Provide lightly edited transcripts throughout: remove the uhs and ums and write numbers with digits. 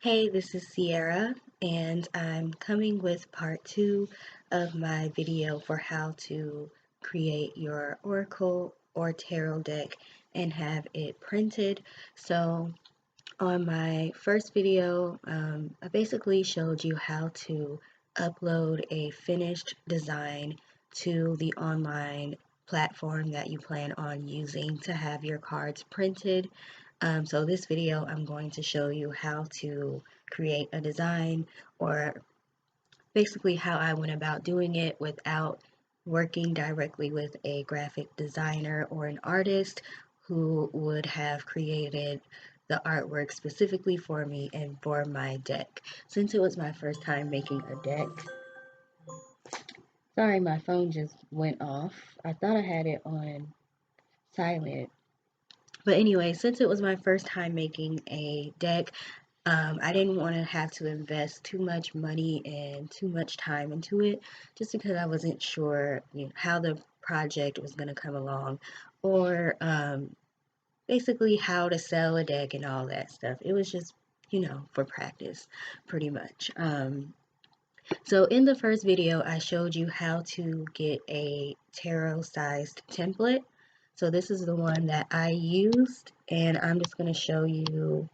Hey, this is Sierra, and I'm coming with part two of my video for how to create your Oracle or Tarot deck and have it printed. So, on my first video, I basically showed you how to upload a finished design to the online platform that you plan on using to have your cards printed. So this video, I'm going to show you how to create a design or basically how I went about doing it without working directly with a graphic designer or an artist who would have created the artwork specifically for me and for my deck. Since it was my first time making a deck, sorry, my phone just went off. I thought I had it on silent. But anyway, since it was my first time making a deck, I didn't want to have to invest too much money and too much time into it just because I wasn't sure how the project was going to come along or basically how to sell a deck and all that stuff. It was just, for practice pretty much. So in the first video, I showed you how to get a tarot sized template. So this is the one that I used, and I'm just going to show you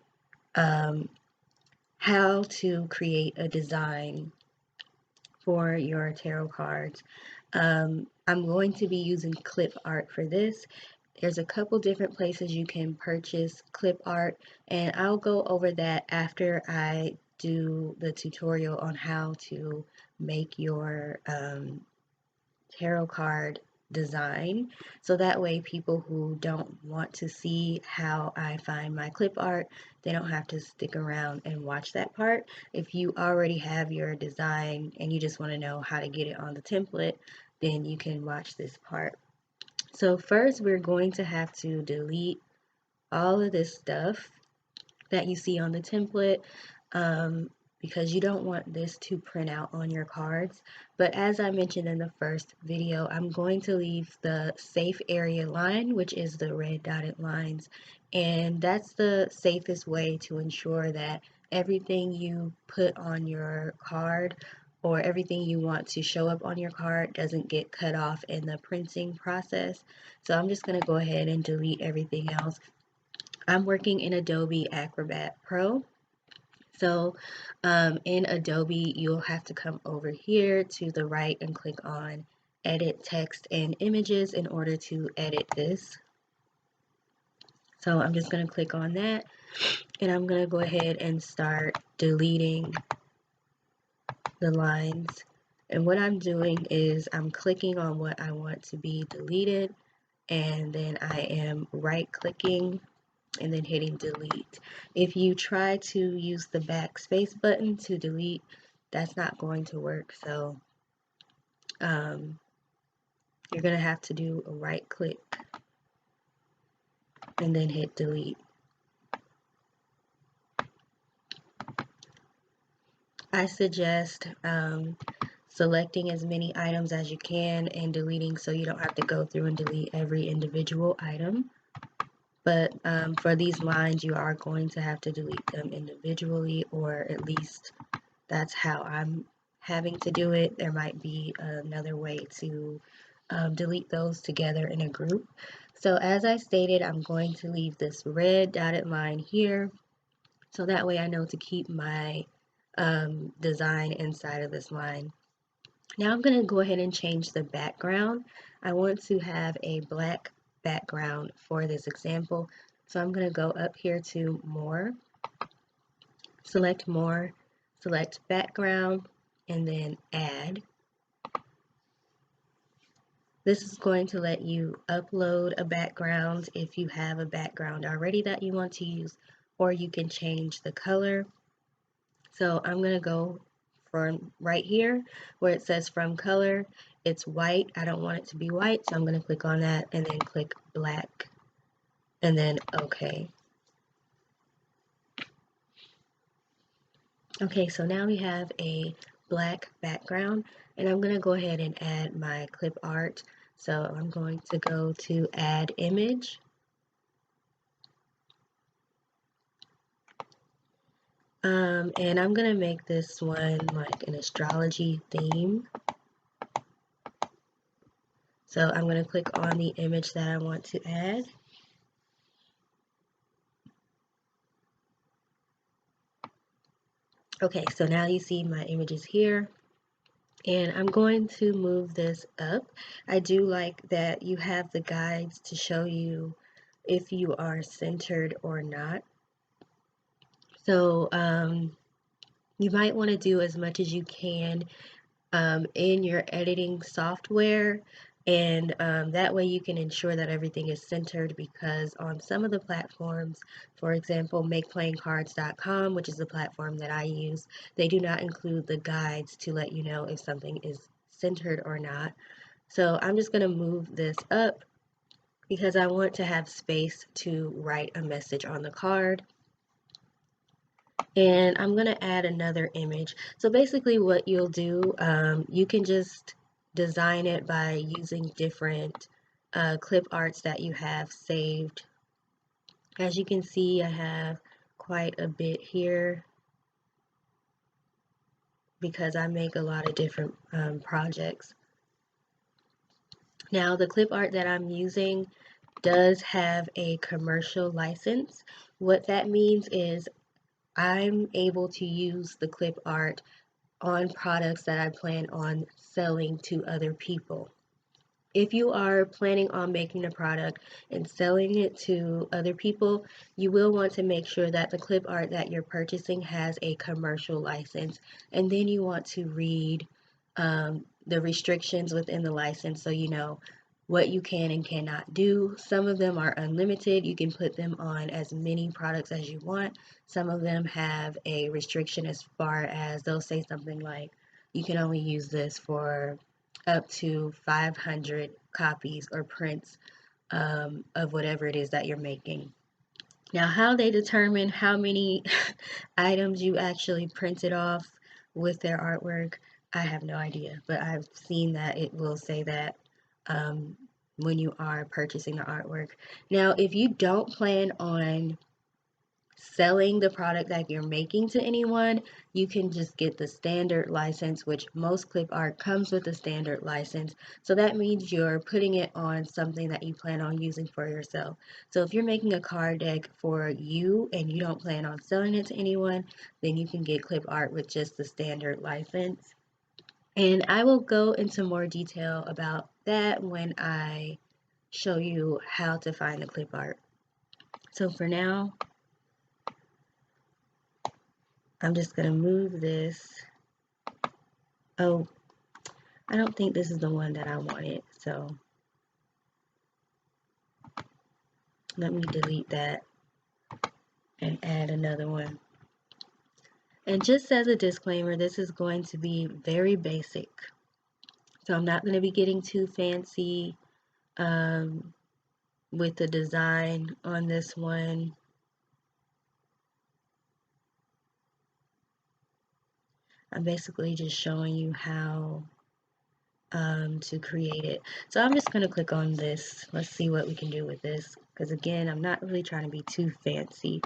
um, how to create a design for your tarot cards. I'm going to be using clip art for this. There's a couple different places you can purchase clip art, and I'll go over that after I do the tutorial on how to make your tarot card design, so that way people who don't want to see how I find my clip art, they don't have to stick around and watch that part. If you already have your design and you just want to know how to get it on the template, then you can watch this part. So first we're going to have to delete all of this stuff that you see on the template, um, because you don't want this to print out on your cards. But as I mentioned in the first video, I'm going to leave the safe area line, which is the red dotted lines, and that's the safest way to ensure that everything you put on your card or everything you want to show up on your card doesn't get cut off in the printing process. So I'm just going to go ahead and delete everything else. I'm working in Adobe Acrobat Pro. So in Adobe, you'll have to come over here to the right and click on Edit Text and Images in order to edit this. So I'm just going to click on that, and I'm going to go ahead and start deleting the lines. And what I'm doing is I'm clicking on what I want to be deleted, and then I am right clicking and then hitting delete. If you try to use the backspace button to delete, that's not going to work. So you're going to have to do a right click and then hit delete. I suggest selecting as many items as you can and deleting so you don't have to go through and delete every individual item. But for these lines, you are going to have to delete them individually, or at least that's how I'm having to do it. There might be another way to delete those together in a group. So as I stated, I'm going to leave this red dotted line here, so that way I know to keep my design inside of this line. Now I'm going to go ahead and change the background. I want to have a black background for this example. So I'm going to go up here to more, select background, and then add. This is going to let you upload a background if you have a background already that you want to use, or you can change the color. So I'm going to go from right here where it says from color, it's white. I don't want it to be white, so I'm going to click on that and then click black and then OK. Okay, so now we have a black background, and I'm going to go ahead and add my clip art. So I'm going to go to add image, And I'm gonna make this one like an astrology theme. So I'm gonna click on the image that I want to add. Okay, so now you see my images here, and I'm going to move this up. I do like that you have the guides to show you if you are centered or not. So you might want to do as much as you can in your editing software, and that way you can ensure that everything is centered, because on some of the platforms, for example makeplayingcards.com, which is the platform that I use, they do not include the guides to let you know if something is centered or not. So I'm just going to move this up because I want to have space to write a message on the card. And I'm going to add another image. So basically what you'll do, you can just design it by using different clip arts that you have saved. As you can see, I have quite a bit here because I make a lot of different projects. Now the clip art that I'm using does have a commercial license. What that means is I'm able to use the clip art on products that I plan on selling to other people. If you are planning on making a product and selling it to other people, you will want to make sure that the clip art that you're purchasing has a commercial license. And then you want to read the restrictions within the license so you know what you can and cannot do. Some of them are unlimited. You can put them on as many products as you want. Some of them have a restriction as far as they'll say something like, you can only use this for up to 500 copies or prints of whatever it is that you're making. Now, how they determine how many items you actually printed off with their artwork, I have no idea, but I've seen that it will say that um, when you are purchasing the artwork. Now, if you don't plan on selling the product that you're making to anyone, you can just get the standard license, which most clip art comes with a standard license. So that means you're putting it on something that you plan on using for yourself. So if you're making a card deck for you and you don't plan on selling it to anyone, then you can get clip art with just the standard license. And I will go into more detail about that when I show you how to find the clip art. So for now, I'm just going to move this. Oh, I don't think this is the one that I wanted, so let me delete that and add another one. And just as a disclaimer, this is going to be very basic. So I'm not going to be getting too fancy with the design on this one. I'm basically just showing you how to create it. So I'm just going to click on this. Let's see what we can do with this, because again, I'm not really trying to be too fancy.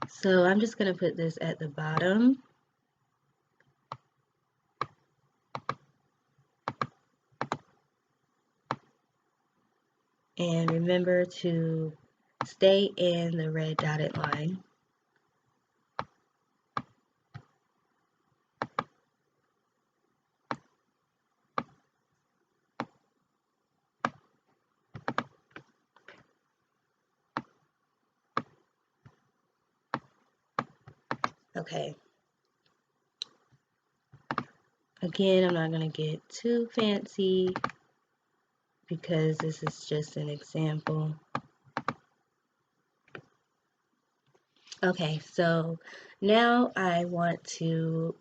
So I'm just going to put this at the bottom. And remember to stay in the red dotted line. Okay. Again, I'm not going to get too fancy because this is just an example. Okay, so now I want to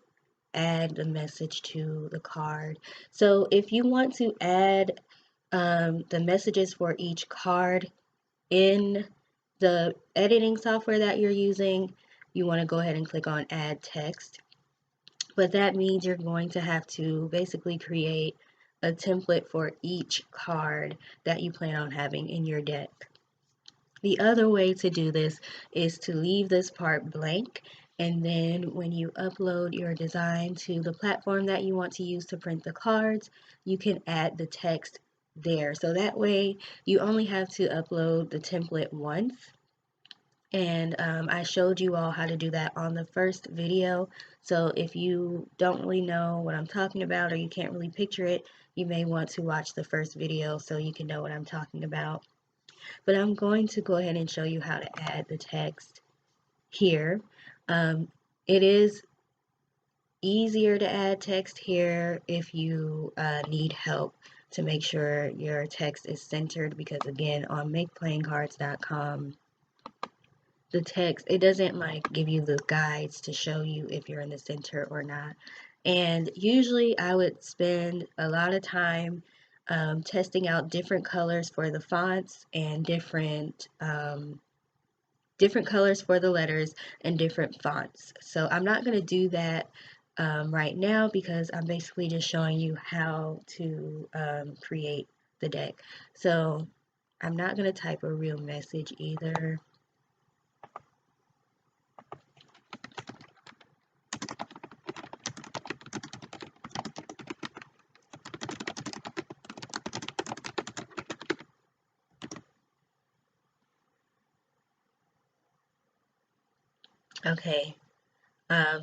add the message to the card. So if you want to add the messages for each card in the editing software that you're using, you want to go ahead and click on add text. But that means you're going to have to basically create a template for each card that you plan on having in your deck. The other way to do this is to leave this part blank, and then when you upload your design to the platform that you want to use to print the cards, you can add the text there. So that way you only have to upload the template once. And I showed you all how to do that on the first video. So if you don't really know what I'm talking about or you can't really picture it, you may want to watch the first video so you can know what I'm talking about. But I'm going to go ahead and show you how to add the text here. It is easier to add text here if you need help to make sure your text is centered, because again, on makeplayingcards.com, the text, it doesn't like give you the guides to show you if you're in the center or not. And usually I would spend a lot of time testing out different colors for the fonts and different colors for the letters and different fonts. So I'm not going to do that right now, because I'm basically just showing you how to create the deck. So I'm not going to type a real message either. Okay,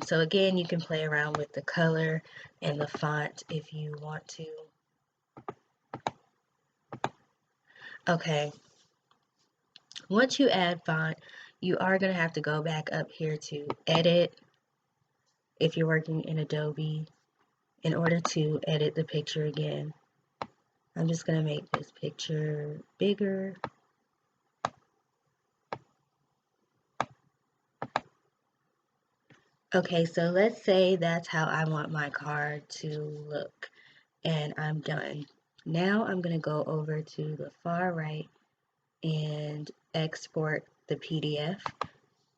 so again, you can play around with the color and the font if you want to. Okay, once you add font, you are going to have to go back up here to edit if you're working in Adobe in order to edit the picture again. I'm just going to make this picture bigger. Okay, so let's say that's how I want my card to look, and I'm done. Now I'm going to go over to the far right and export the PDF.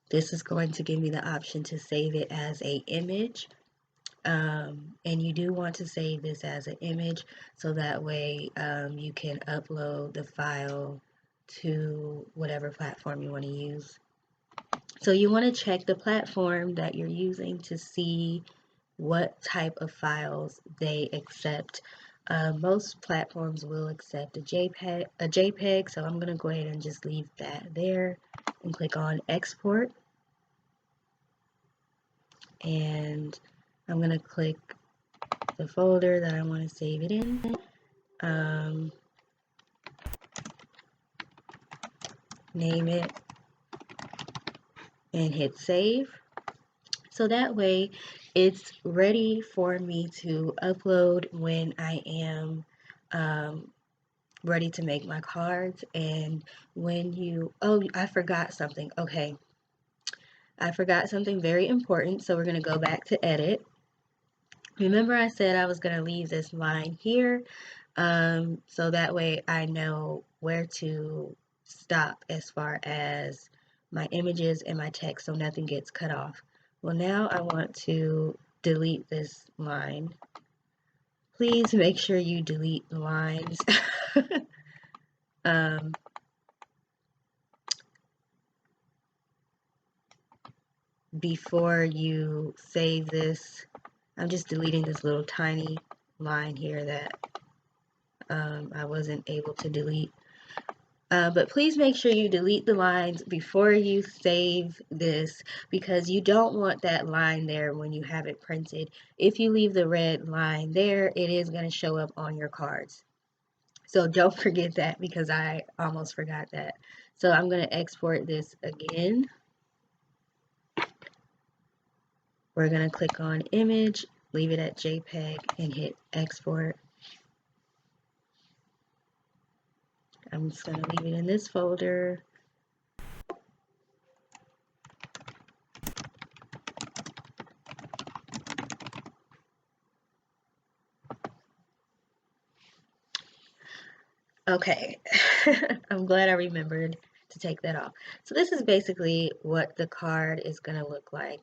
This is going to give me the option to save it as an image. And you do want to save this as an image so that way you can upload the file to whatever platform you want to use. So you want to check the platform that you're using to see what type of files they accept. Most platforms will accept a JPEG, so I'm going to go ahead and just leave that there and click on export. And I'm going to click the folder that I want to save it in. Name it and hit save. So that way it's ready for me to upload when I am ready to make my cards. And when you, oh, I forgot something. Okay, I forgot something very important. So we're going to go back to edit. Remember I said I was going to leave this line here, so that way I know where to stop as far as my images and my text so nothing gets cut off. Well, now I want to delete this line. Please make sure you delete the lines. Before you save this. I'm just deleting this little tiny line here that I wasn't able to delete. But please make sure you delete the lines before you save this, because you don't want that line there when you have it printed. If you leave the red line there, it is going to show up on your cards. So don't forget that, because I almost forgot that. So I'm going to export this again. We're going to click on image, leave it at JPEG, and hit export. I'm just going to leave it in this folder. Okay, I'm glad I remembered to take that off. So this is basically what the card is going to look like.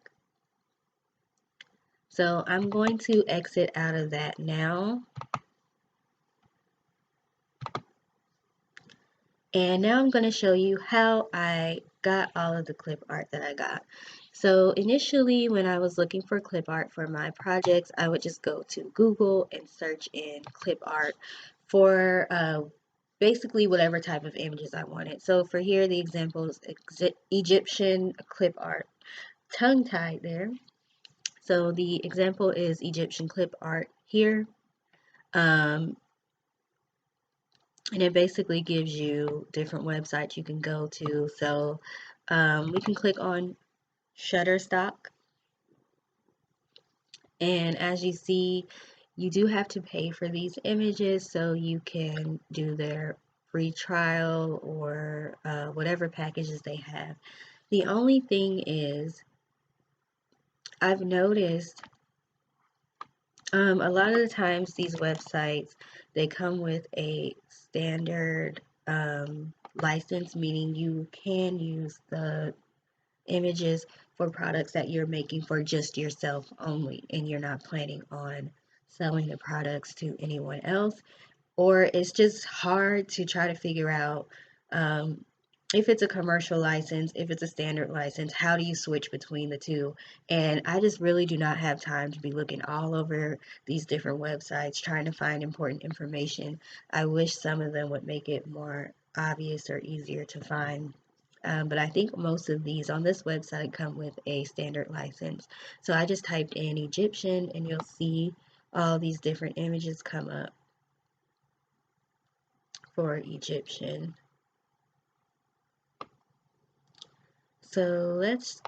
So I'm going to exit out of that now. And now I'm going to show you how I got all of the clip art that I got. So initially when I was looking for clip art for my projects, I would just go to Google and search in clip art for basically whatever type of images I wanted. So for here, the examples, Egyptian clip art, tongue-tied there. So the example is Egyptian clip art here. Um, and it basically gives you different websites you can go to. So we can click on Shutterstock, and as you see, you do have to pay for these images, so you can do their free trial or whatever packages they have. The only thing is, I've noticed a lot of the times these websites, they come with a standard license, meaning you can use the images for products that you're making for just yourself only, and you're not planning on selling the products to anyone else. Or it's just hard to try to figure out um, if it's a commercial license, if it's a standard license, how do you switch between the two? And I just really do not have time to be looking all over these different websites trying to find important information. I wish some of them would make it more obvious or easier to find. But I think most of these on this website come with a standard license. So I just typed in Egyptian and you'll see all these different images come up for Egyptian. So let's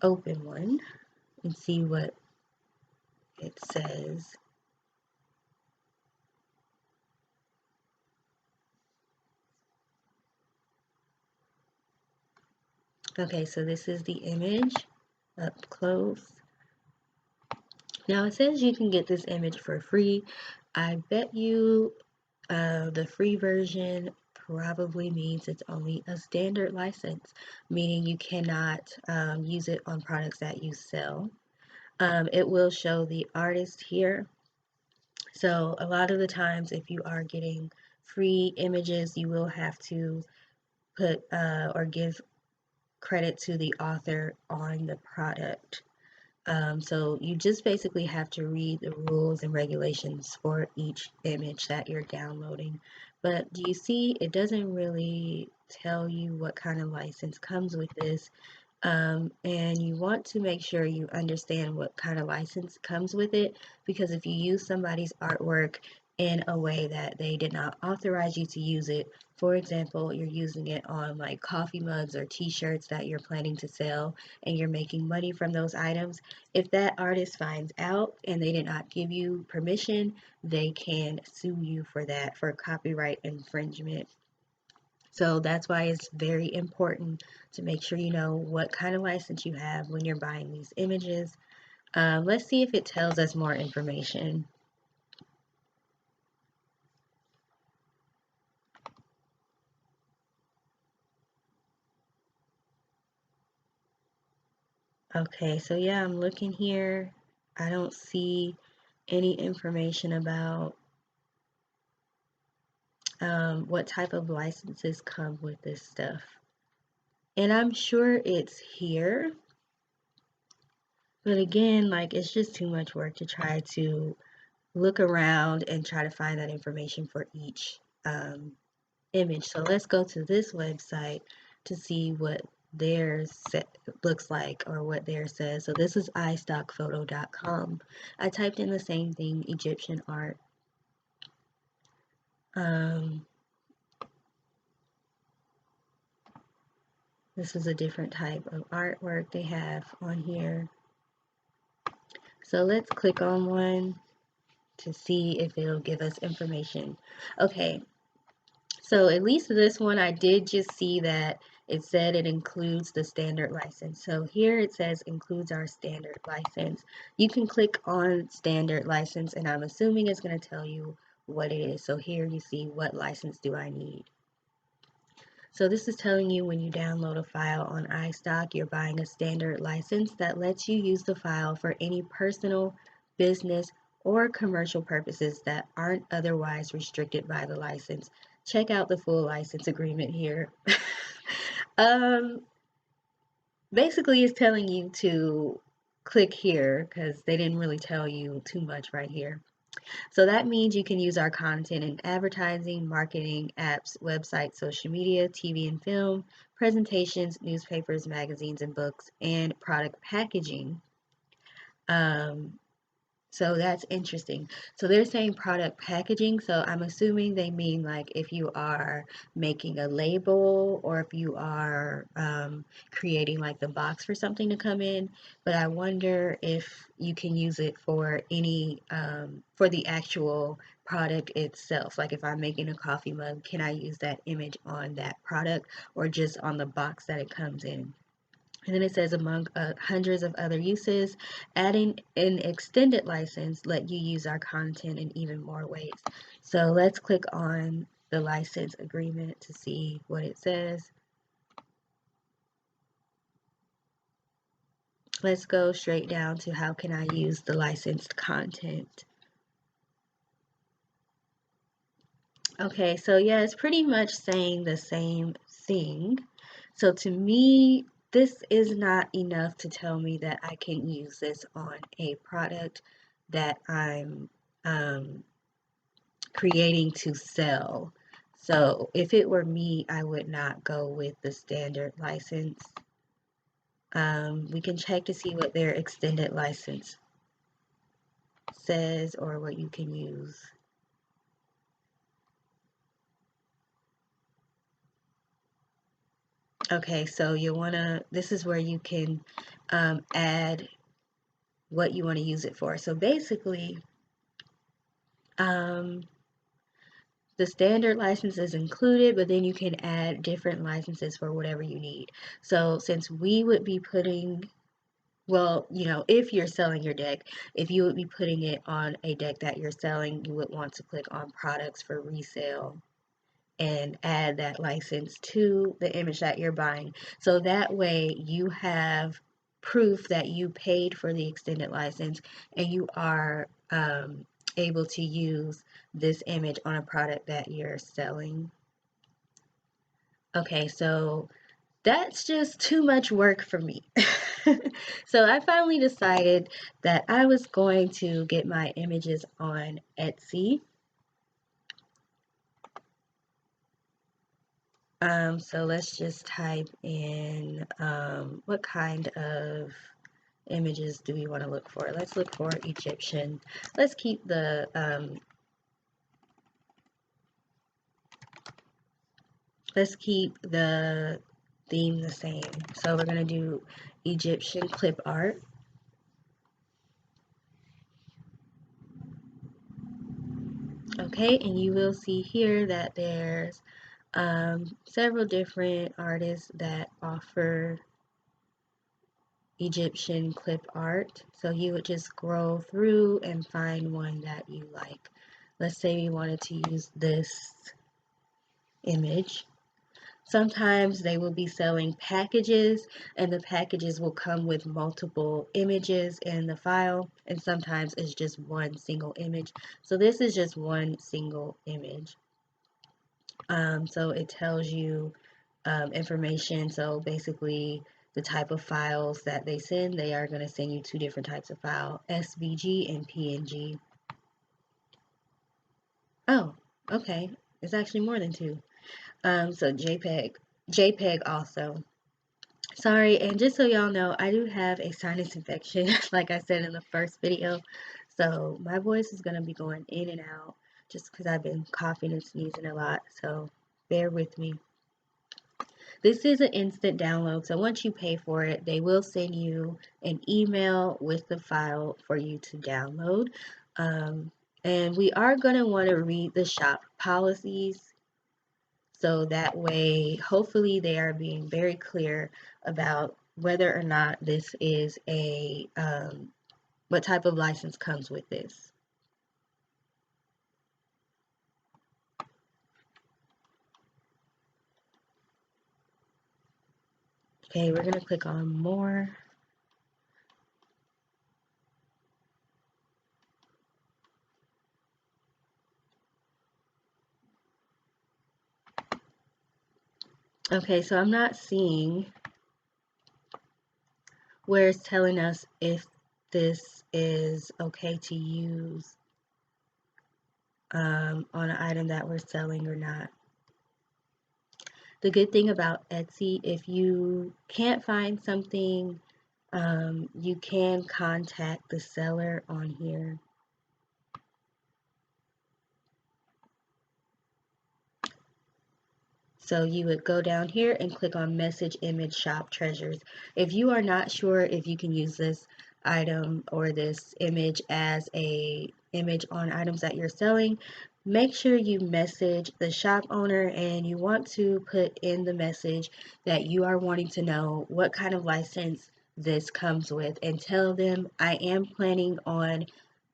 open one and see what it says. Okay, so this is the image up close. Now it says you can get this image for free. I bet you the free version probably means it's only a standard license, meaning you cannot use it on products that you sell. It will show the artist here. So a lot of the times if you are getting free images, you will have to put or give credit to the author on the product. So you just basically have to read the rules and regulations for each image that you're downloading. But do you see, it doesn't really tell you what kind of license comes with this. And you want to make sure you understand what kind of license comes with it, because if you use somebody's artwork in a way that they did not authorize you to use it, for example, you're using it on like coffee mugs or t-shirts that you're planning to sell and you're making money from those items, if that artist finds out and they did not give you permission, they can sue you for that, for copyright infringement. So that's why it's very important to make sure you know what kind of license you have when you're buying these images. Let's see if it tells us more information. Okay, so yeah, I'm looking here. I don't see any information about what type of licenses come with this stuff. And I'm sure it's here, but again, like it's just too much work to try to look around and try to find that information for each image. So let's go to this website to see what theirs looks like or what theirs says. So this is istockphoto.com. I typed in the same thing, Egyptian art. This is a different type of artwork they have on here. So let's click on one to see if it'll give us information. Okay, so at least this one, I did just see that it said it includes the standard license. So here it says includes our standard license. You can click on standard license and I'm assuming it's going to tell you what it is. So here you see what license do I need. So this is telling you when you download a file on iStock, you're buying a standard license that lets you use the file for any personal, business, or commercial purposes that aren't otherwise restricted by the license. check out the full license agreement here. um, Basically, it's telling you to click here because they didn't really tell you too much right here. So that means you can use our content in advertising, marketing, apps, websites, social media, TV and film, presentations, newspapers, magazines and books, and product packaging. Um, so that's interesting. So they're saying product packaging. So I'm assuming they mean like if you are making a label or if you are creating like the box for something to come in. But I wonder if you can use it for any, for the actual product itself. Like if I'm making a coffee mug, can I use that image on that product or just on the box that it comes in? And then it says among hundreds of other uses, adding an extended license let you use our content in even more ways. So let's click on the license agreement to see what it says. Let's go straight down to how can I use the licensed content. Okay, so yeah, it's pretty much saying the same thing. So to me, this is not enough to tell me that I can use this on a product that I'm creating to sell. So if it were me, I would not go with the standard license. We can check to see what their extended license says or what you can use. Okay, so you wanna, this is where you can add what you want to use it for. So basically, um, the standard license is included, but then you can add different licenses for whatever you need. So since we would be putting, well, you know, if you're selling your deck, if you would be putting it on a deck that you're selling, you would want to click on products for resale and add that license to the image that you're buying. So that way you have proof that you paid for the extended license and you are able to use this image on a product that you're selling. Okay, so that's just too much work for me. So I finally decided that I was going to get my images on Etsy. So let's just type in what kind of images do we want to look for? Let's look for Egyptian. Let's keep the theme the same. So we're gonna do Egyptian clip art. Okay, and you will see here that there's several different artists that offer Egyptian clip art. So you would just scroll through and find one that you like. Let's say we wanted to use this image. Sometimes they will be selling packages and the packages will come with multiple images in the file, and sometimes it's just one single image. So this is just one single image. So it tells you information. So basically the type of files that they send, they are going to send you two different types of file, SVG and PNG. Oh, okay. It's actually more than two. So JPEG also. Sorry, and just so y'all know, I do have a sinus infection, like I said in the first video. So my voice is going to be going in and out just because I've been coughing and sneezing a lot. So bear with me. This is an instant download, so once you pay for it, they will send you an email with the file for you to download. And we are going to want to read the shop policies, so that way, hopefully, they are being very clear about whether or not this is a, what type of license comes with this. Okay, we're going to click on more. Okay, so I'm not seeing where it's telling us if this is okay to use on an item that we're selling or not. The good thing about Etsy, if you can't find something, you can contact the seller on here. So you would go down here and click on message image shop treasures. If you are not sure if you can use this item or this image as a image on items that you're selling, make sure you message the shop owner and you want to put in the message that you are wanting to know what kind of license this comes with, and tell them I am planning on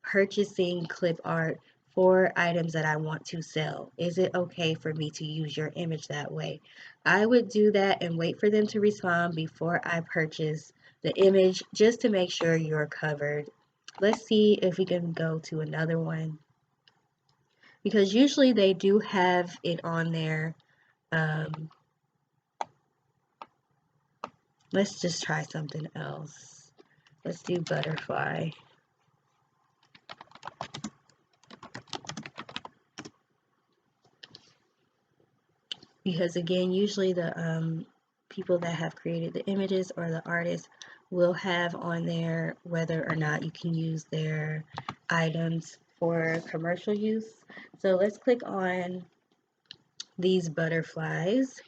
purchasing clip art for items that I want to sell. Is it okay for me to use your image that way? I would do that and wait for them to respond before I purchase the image, just to make sure you're covered. Let's see if we can go to another one, because usually they do have it on there. Um, let's just try something else. Let's do butterfly. Because again, usually the people that have created the images or the artists will have on there whether or not you can use their items for commercial use. So let's click on these butterflies.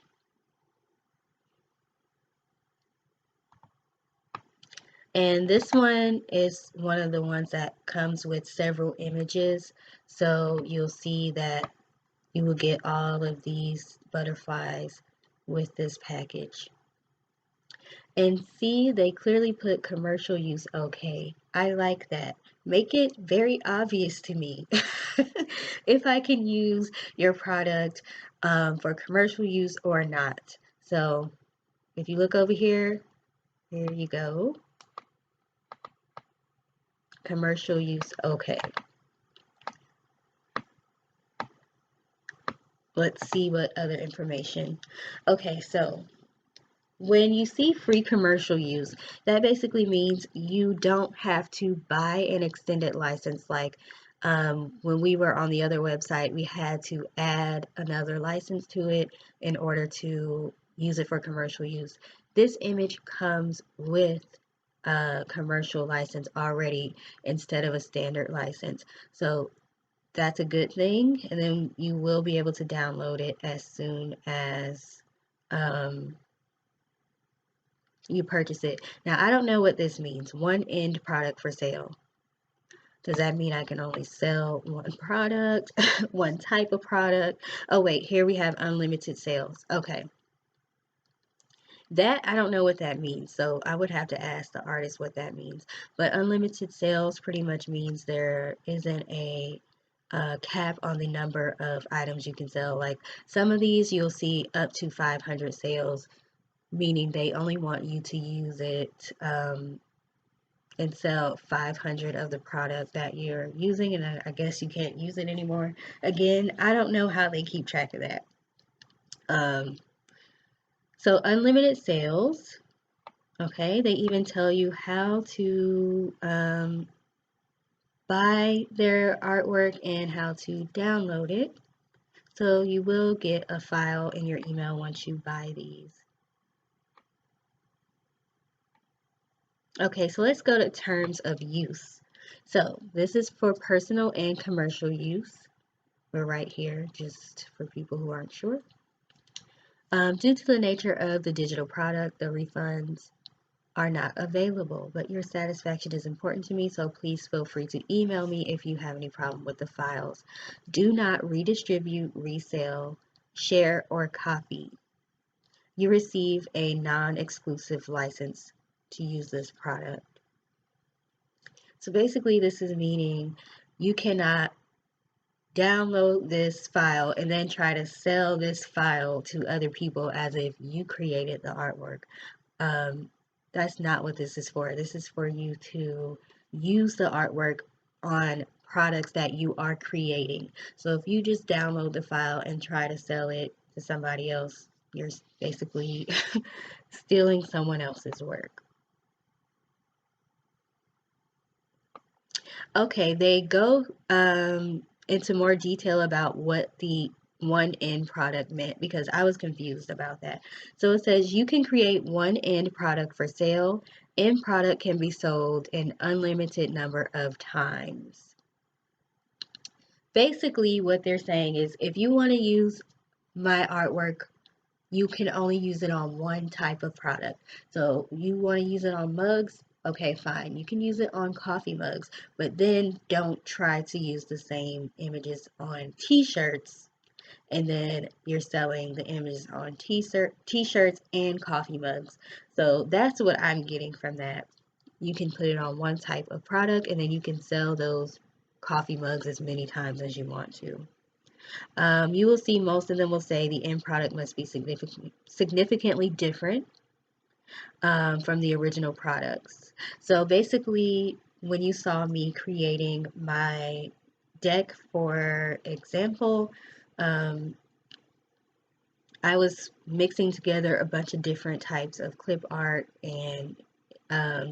And this one is one of the ones that comes with several images. So you'll see that you will get all of these butterflies with this package. And see, they clearly put commercial use okay. I like that. Make it very obvious to me if I can use your product for commercial use or not. So if you look over here, there you go. Commercial use okay. Let's see what other information. Okay, so when you see free commercial use, that basically means you don't have to buy an extended license. Like when we were on the other website, we had to add another license to it in order to use it for commercial use. This image comes with a commercial license already instead of a standard license. So that's a good thing. And then you will be able to download it as soon as um, you purchase it. Now, I don't know what this means. One end product for sale. Does that mean I can only sell one product, one type of product? Oh, wait, here we have unlimited sales. Okay. That, I don't know what that means. So I would have to ask the artist what that means. But unlimited sales pretty much means there isn't a cap on the number of items you can sell. Like some of these you'll see up to 500 sales, meaning they only want you to use it and sell 500 of the product that you're using, and I guess you can't use it anymore. Again, I don't know how they keep track of that. Um, so unlimited sales, okay, they even tell you how to buy their artwork and how to download it. So you will get a file in your email once you buy these. Okay, so let's go to terms of use. So this is for personal and commercial use. We're right here just for people who aren't sure. Due to the nature of the digital product, the refunds are not available, but your satisfaction is important to me, so please feel free to email me if you have any problem with the files. Do not redistribute, resell, share, or copy. You receive a non-exclusive license to use this product. So basically this is meaning you cannot download this file and then try to sell this file to other people as if you created the artwork. That's not what this is for. This is for you to use the artwork on products that you are creating. So if you just download the file and try to sell it to somebody else, You're basically stealing someone else's work. Okay, they go into more detail about what the one end product meant because I was confused about that. So it says you can create one end product for sale. End product can be sold an unlimited number of times. Basically, what they're saying is if you want to use my artwork, you can only use it on one type of product. So you want to use it on mugs, okay, fine. You can use it on coffee mugs, but then don't try to use the same images on t-shirts and then you're selling the images on t-shirts and coffee mugs. So that's what I'm getting from that. You can put it on one type of product and then you can sell those coffee mugs as many times as you want to. You will see most of them will say the end product must be significantly different from the original products. So basically, when you saw me creating my deck, for example, um, I was mixing together a bunch of different types of clip art and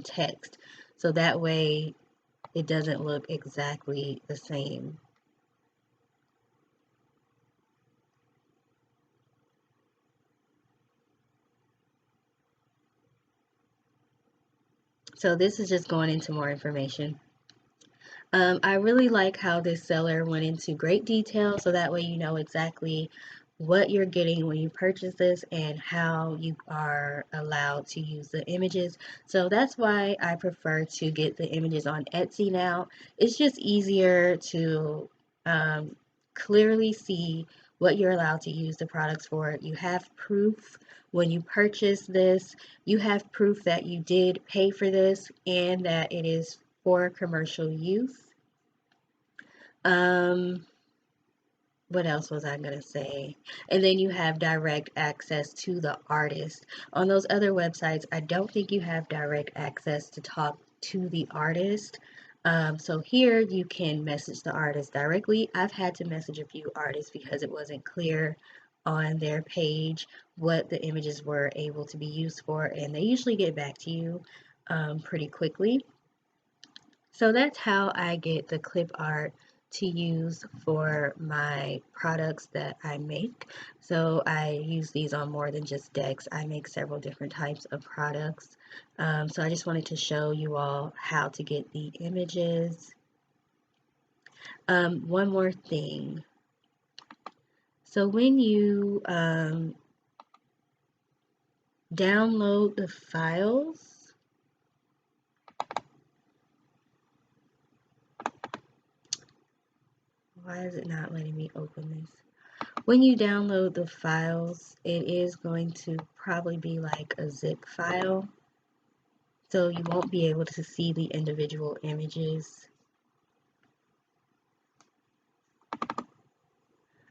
text. So that way it doesn't look exactly the same. So this is just going into more information. I really like how this seller went into great detail so that way you know exactly what you're getting when you purchase this and how you are allowed to use the images. So that's why I prefer to get the images on Etsy now. It's just easier to um, clearly see what you're allowed to use the products for. You have proof when you purchase this. You have proof that you did pay for this and that it is for commercial use. Um, what else was I gonna say? And then you have direct access to the artist. On those other websites, I don't think you have direct access to talk to the artist. So here you can message the artist directly. I've had to message a few artists because it wasn't clear on their page what the images were able to be used for, and they usually get back to you pretty quickly. So that's how I get the clip art to use for my products that I make. So I use these on more than just decks. I make several different types of products. So I just wanted to show you all how to get the images. One more thing. So when you download the files, why is it not letting me open this? When you download the files, it is going to probably be like a zip file. So you won't be able to see the individual images.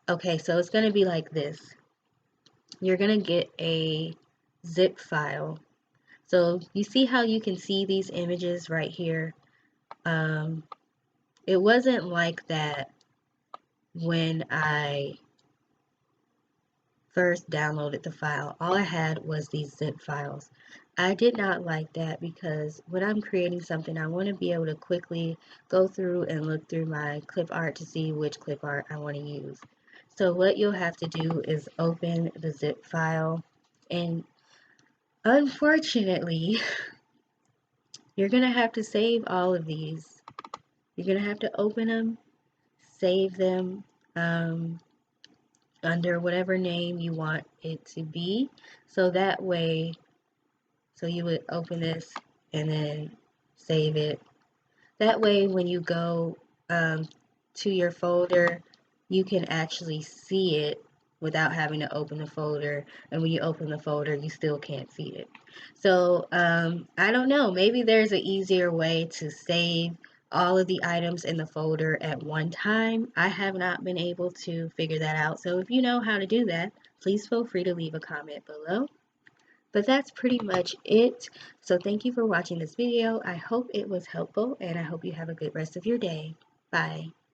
Okay, so it's going to be like this. You're going to get a zip file. So you see how you can see these images right here? It wasn't like that when I first downloaded the file. All I had was these zip files. I did not like that because when I'm creating something, I want to be able to quickly go through and look through my clip art to see which clip art I want to use. So what you'll have to do is open the zip file, and unfortunately, you're going to have to save all of these. You're going to have to open them, save them, under whatever name you want it to be. So that way, so you would open this and then save it. That way, when you go to your folder, you can actually see it without having to open the folder. And when you open the folder, you still can't see it. So I don't know, maybe there's an easier way to save all of the items in the folder at one time. I have not been able to figure that out. So if you know how to do that, please feel free to leave a comment below. But that's pretty much it. So thank you for watching this video. I hope it was helpful and I hope you have a good rest of your day. Bye.